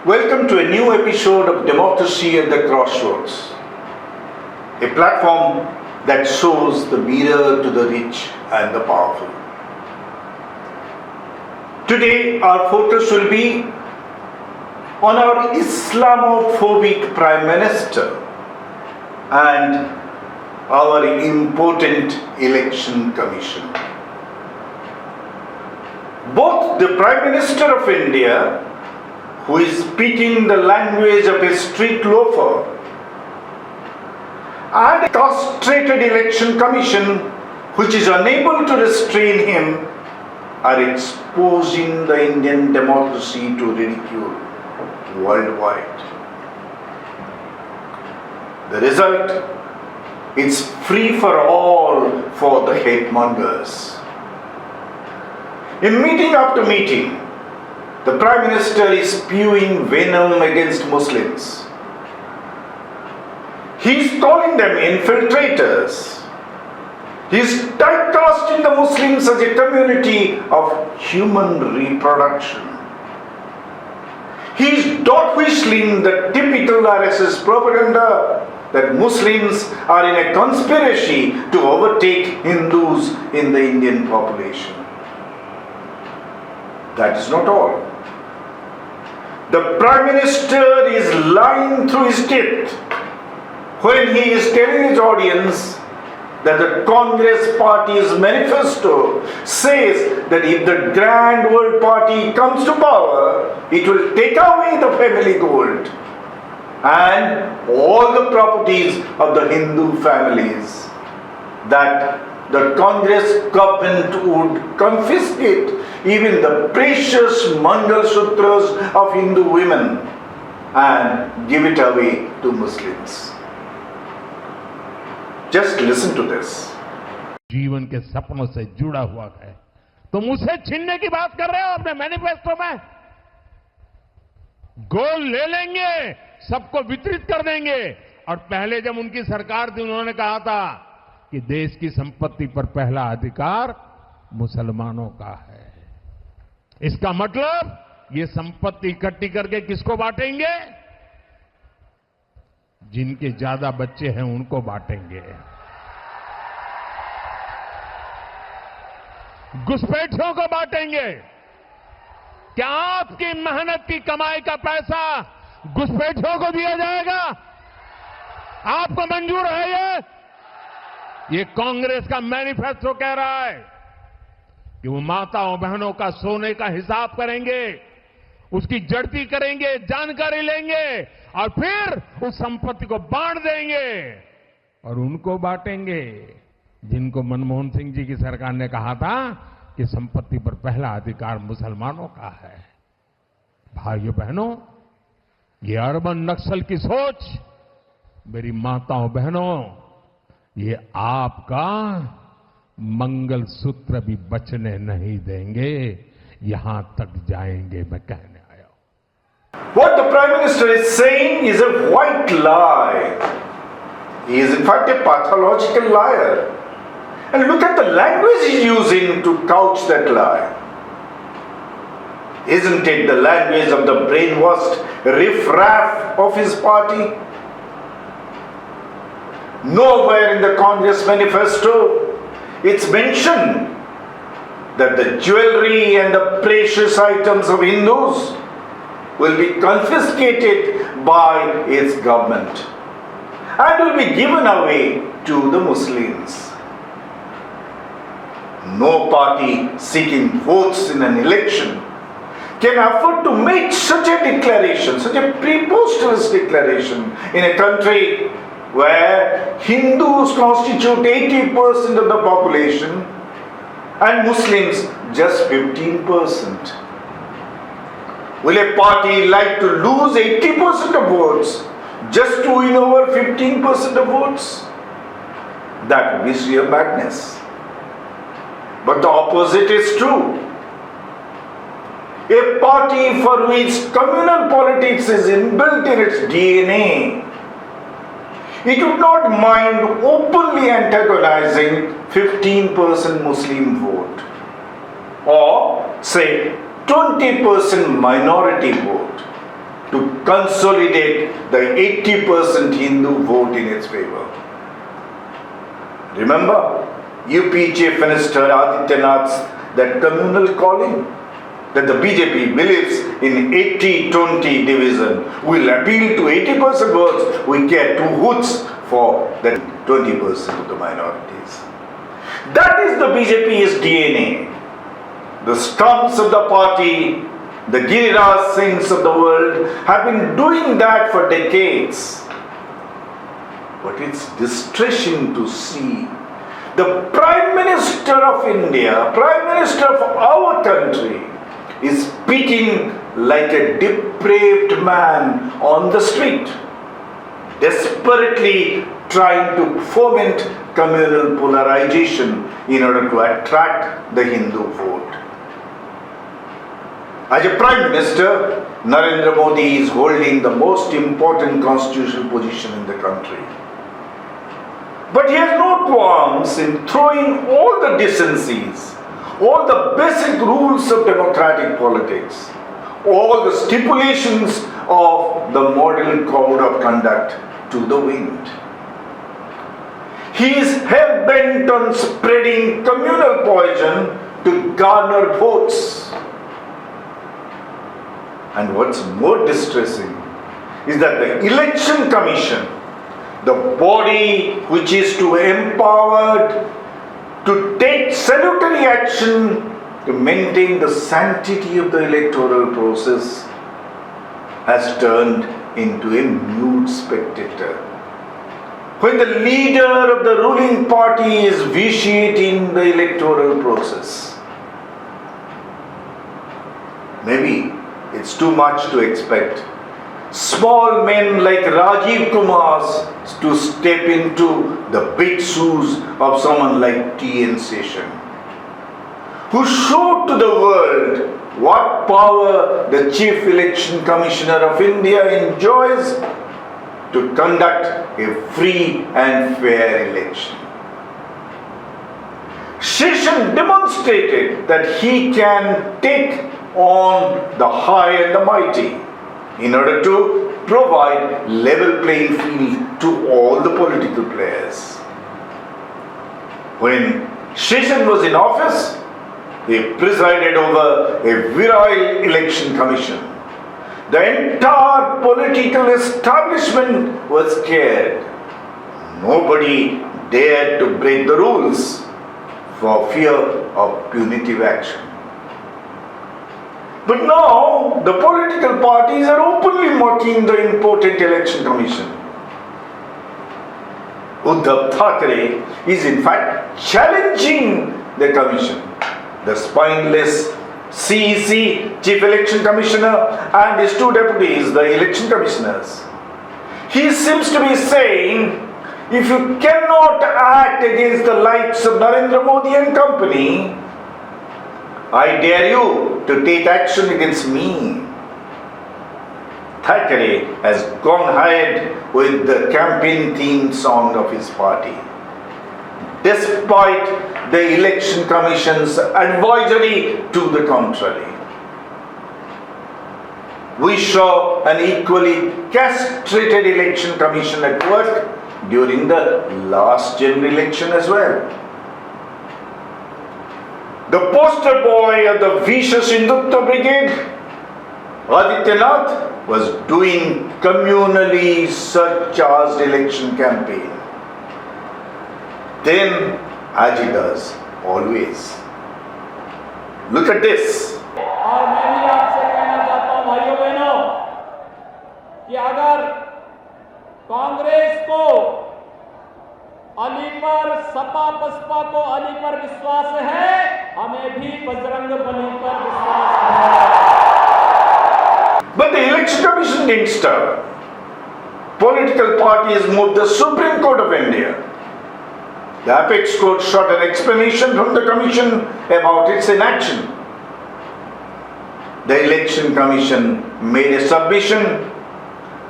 Welcome to a new episode of Democracy at the Crossroads, a platform that shows the mirror to the rich and the powerful. Today, our focus will be on our Islamophobic Prime Minister and our important election commission. Both the Prime Minister of India, who is speaking the language of a street loafer, and a castrated election commission which is unable to restrain him, are exposing the Indian democracy to ridicule worldwide. The result is free for all for the hate mongers. In meeting after meeting, the Prime Minister is spewing venom against Muslims. He is calling them infiltrators. He is typecasting the Muslims as a community of human reproduction. He is dog whistling the typical RSS propaganda that Muslims are in a conspiracy to overtake Hindus in the Indian population. That is not all. The Prime Minister is lying through his teeth when he is telling his audience that the Congress Party's manifesto says that if the Grand World Party comes to power, it will take away the family gold and all the properties of the Hindu families, that the Congress government would confiscate even the precious Mangal Sutras of Hindu women and give it away to Muslims. Just listen to this. जीवन के सपनों से जुड़ा हुआ है, तुम उसे छीनने की बात कर रहे हो अपने मैनिफेस्टो में? गोल ले लेंगे, सबको वितरित कर देंगे। और पहले जब उनकी सरकार थी, उन्होंने कहा था कि देश की संपत्ति पर पहला अधिकार मुसलमानों का है। इसका मतलब ये संपत्ति इकट्ठी करके किसको बांटेंगे? जिनके ज्यादा बच्चे हैं उनको बांटेंगे। घुसपैठियों को बांटेंगे। क्या आपकी मेहनत की कमाई का पैसा घुसपैठियों को दिया जाएगा? आपको मंजूर है ये कांग्रेस का मैनिफेस्टो कह रहा है कि वो माताओं बहनों का सोने का हिसाब करेंगे, उसकी जड़ती करेंगे, जानकारी लेंगे और फिर उस संपत्ति को बांट देंगे। और उनको बांटेंगे जिनको मनमोहन सिंह जी की सरकार ने कहा था कि संपत्ति पर पहला अधिकार मुसलमानों का है। भाइयों बहनों, ये अर्बन नक्सल की सोच, मेरी माताओं बहनों, ये आपका मंगल सूत्र भी बचने नहीं देंगे, यहां तक जाएंगे, मैं कहने आया हूं। What the Prime Minister is saying is a white lie. He is in fact a pathological liar. And look at the language he is using to couch that lie. Isn't it the language of the brainwashed riffraff of his party? Nowhere in the Congress manifesto it's mentioned that the jewelry and the precious items of Hindus will be confiscated by its government and will be given away to the Muslims. No party seeking votes in an election can afford to make such a declaration, such a preposterous declaration in a country where Hindus constitute 80% of the population and Muslims just 15%. Will a party like to lose 80% of votes just to win over 15% of votes? That would be sheer madness. But the opposite is true. A party for which communal politics is inbuilt in its DNA it would not mind openly antagonizing 15% Muslim vote or say 20% minority vote to consolidate the 80% Hindu vote in its favor. Remember UP Chief Minister Adityanath's that communal calling? That the BJP believes in 80-20 division. We'll appeal to 80% votes, we care 2 hoots for that 20% of the minorities. That is the BJP's DNA. The stumps of the party, the Giriraj Singhs of the world have been doing that for decades. But it's distressing to see the Prime Minister of India, Prime Minister of our country, is speaking like a depraved man on the street, desperately trying to foment communal polarization in order to attract the Hindu vote. As a Prime Minister, Narendra Modi is holding the most important constitutional position in the country. But he has no qualms in throwing all the decencies, all the basic rules of democratic politics, all the stipulations of the model code of conduct to the wind. He is hell-bent on spreading communal poison to garner votes. And what's more distressing is that the Election Commission, the body which is to be empowered to take salutary action to maintain the sanctity of the electoral process, has turned into a nude spectator. When the leader of the ruling party is vitiating the electoral process, maybe it's too much to expect small men like Rajiv Kumar to step into the big shoes of someone like T.N. Seshan, who showed to the world what power the Chief Election Commissioner of India enjoys to conduct a free and fair election. Seshan demonstrated that he can take on the high and the mighty in order to provide level playing field to all the political players. When Seshan was in office, he presided over a virile election commission. The entire political establishment was scared. Nobody dared to break the rules for fear of punitive action. But now, the political parties are openly mocking the important election commission. Uddhav Thackeray is in fact challenging the commission. The spineless CEC, Chief Election Commissioner, and his 2 deputies, the election commissioners. He seems to be saying, if you cannot act against the likes of Narendra Modi and company, I dare you to take action against me. Thackeray has gone ahead with the campaign theme song of his party, despite the Election Commission's advisory to the contrary. We saw an equally castrated Election Commission at work during the last general election as well. The poster boy of the vicious Hindutva brigade, Adityanath, was doing communally surcharged election campaign. Then, as he does, always. Look at this. और मैं भी आपसे कहना चाहता हूं भाइयों बहनों कि अगर कांग्रेस को अली पर, सपा बसपा को अली पर विश्वास है, हमें भी बजरंग बली पर विश्वास है. But the Election Commission didn't stop. Political parties moved the Supreme Court of India. The apex court sought an explanation from the commission about its inaction. The Election Commission made a submission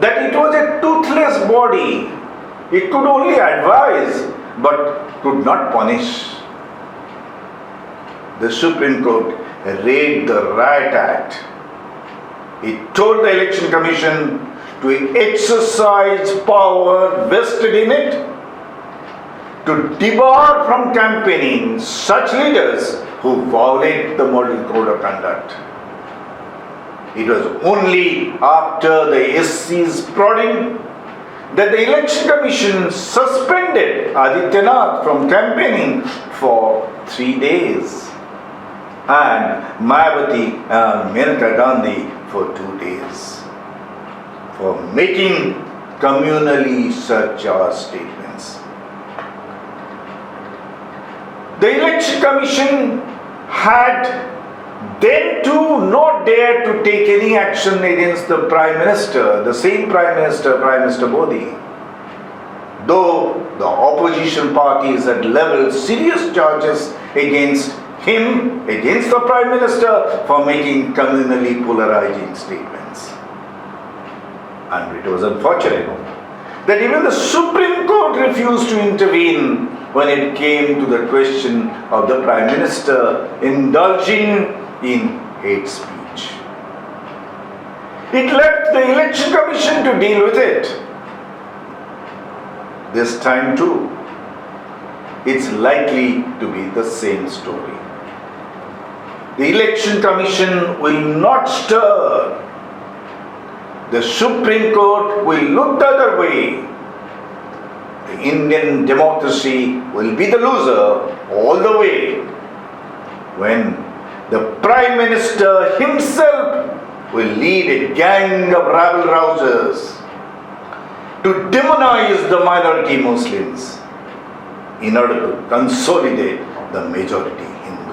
that it was a toothless body It could only advise but could not punish. The Supreme Court read the Riot Act. It told the Election Commission to exercise power vested in it to debar from campaigning such leaders who violate the Model Code of Conduct. It was only after the SC's prodding that the Election Commission suspended Adityanath from campaigning for 3 days and Mayawati and Maneka Gandhi for 2 days for making communally surcharged statements. The Election Commission had then too not dared to take any action against the Prime Minister, the same Prime Minister Modi. Though the opposition parties had levelled serious charges against him, against the Prime Minister for making communally polarizing statements. And it was unfortunate that even the Supreme Court refused to intervene when it came to the question of the Prime Minister indulging in hate speech. It left the Election Commission to deal with it. This time too, it's likely to be the same story. The Election Commission will not stir. The Supreme Court will look the other way. The Indian democracy will be the loser all the way when the Prime Minister himself will lead a gang of rabble-rousers to demonize the minority Muslims in order to consolidate the majority Hindus.